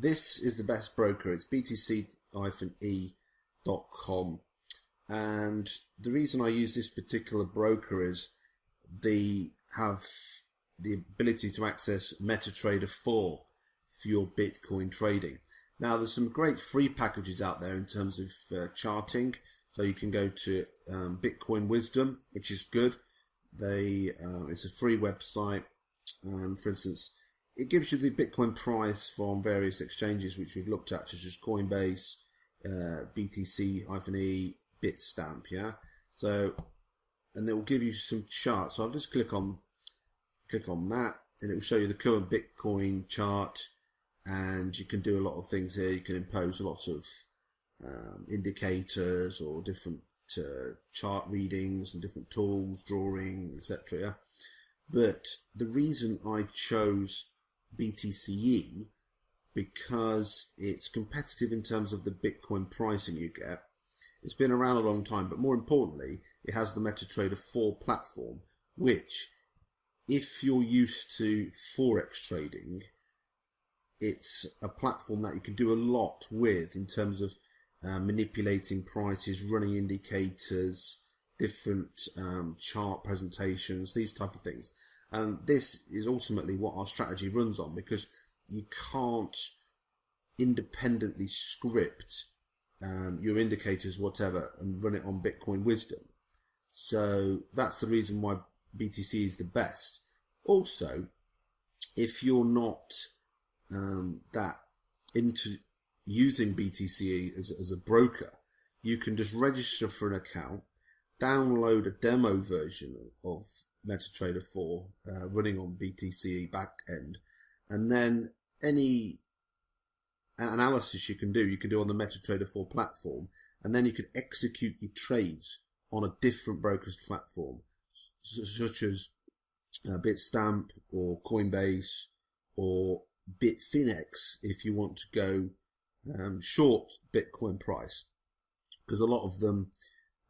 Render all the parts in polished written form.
this is the best broker. It's btc-e.com, and the reason I use this particular broker is they have the ability to access MetaTrader 4 for your Bitcoin trading. Now, there's some great free packages out there in terms of charting. So you can go to Bitcoin Wisdom, which is good. It's a free website, and for instance, it gives you the Bitcoin price from various exchanges which we've looked at, such as Coinbase, BTC-E, Bitstamp. Yeah. So, and it will give you some charts. So I'll just click on that, and it will show you the current Bitcoin chart. And you can do a lot of things here. You can impose a lot of indicators or different chart readings and different tools, drawing, etc. But the reason I chose BTCE, because it's competitive in terms of the Bitcoin pricing you get. It's been around a long time, but more importantly, it has the MetaTrader 4 platform, which, if you're used to Forex trading, it's a platform that you can do a lot with in terms of manipulating prices, running indicators, different chart presentations, these type of things. And this is ultimately what our strategy runs on, because you can't independently script your indicators, whatever, and run it on Bitcoin Wisdom. So that's the reason why BTC is the best. Also, if you're not that into using BTCE as a broker, you can just register for an account, download a demo version of MetaTrader 4 running on BTCE backend, and then any analysis you can do on the MetaTrader 4 platform, and then you can execute your trades on a different broker's platform, such as Bitstamp or Coinbase or Bitfinex, if you want to go short Bitcoin price, because a lot of them,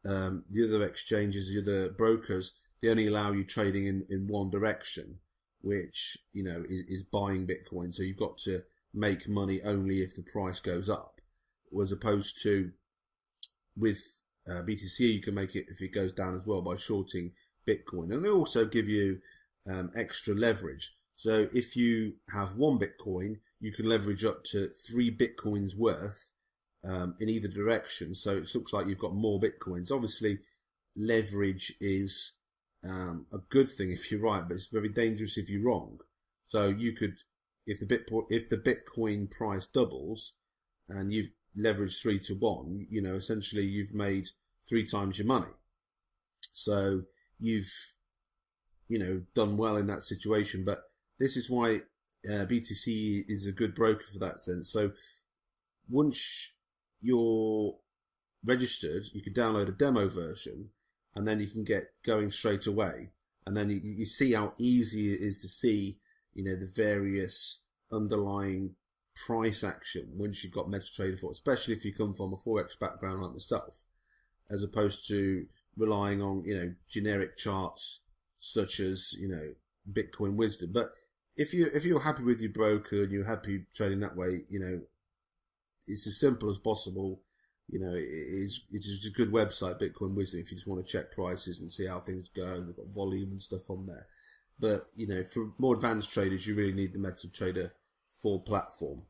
the other exchanges, the other brokers, they only allow you trading in one direction, which, you know, is buying Bitcoin. So you've got to make money only if the price goes up, as opposed to with BTC, you can make it if it goes down as well by shorting Bitcoin. And they also give you extra leverage. So if you have one Bitcoin, you can leverage up to 3 Bitcoins worth in either direction. So it looks like you've got more Bitcoins. Obviously, leverage is a good thing if you're right, but it's very dangerous if you're wrong. So you could, if the Bitcoin price doubles and you've leveraged 3 to 1, you know, essentially you've made 3 times your money. So you've, you know, done well in that situation. But this is why BTC is a good broker for that sense. So once you're registered, you can download a demo version, and then you can get going straight away. And then you see how easy it is to see, you know, the various underlying price action once you've got MetaTrader 4, especially if you come from a Forex background like myself, as opposed to relying on, you know, generic charts such as, you know, Bitcoin Wisdom. But if you're happy with your broker and you're happy trading that way, you know, it's as simple as possible. You know, it's a good website, Bitcoin Wisdom, if you just want to check prices and see how things go. And they've got volume and stuff on there. But, you know, for more advanced traders, you really need the MetaTrader 4 platform.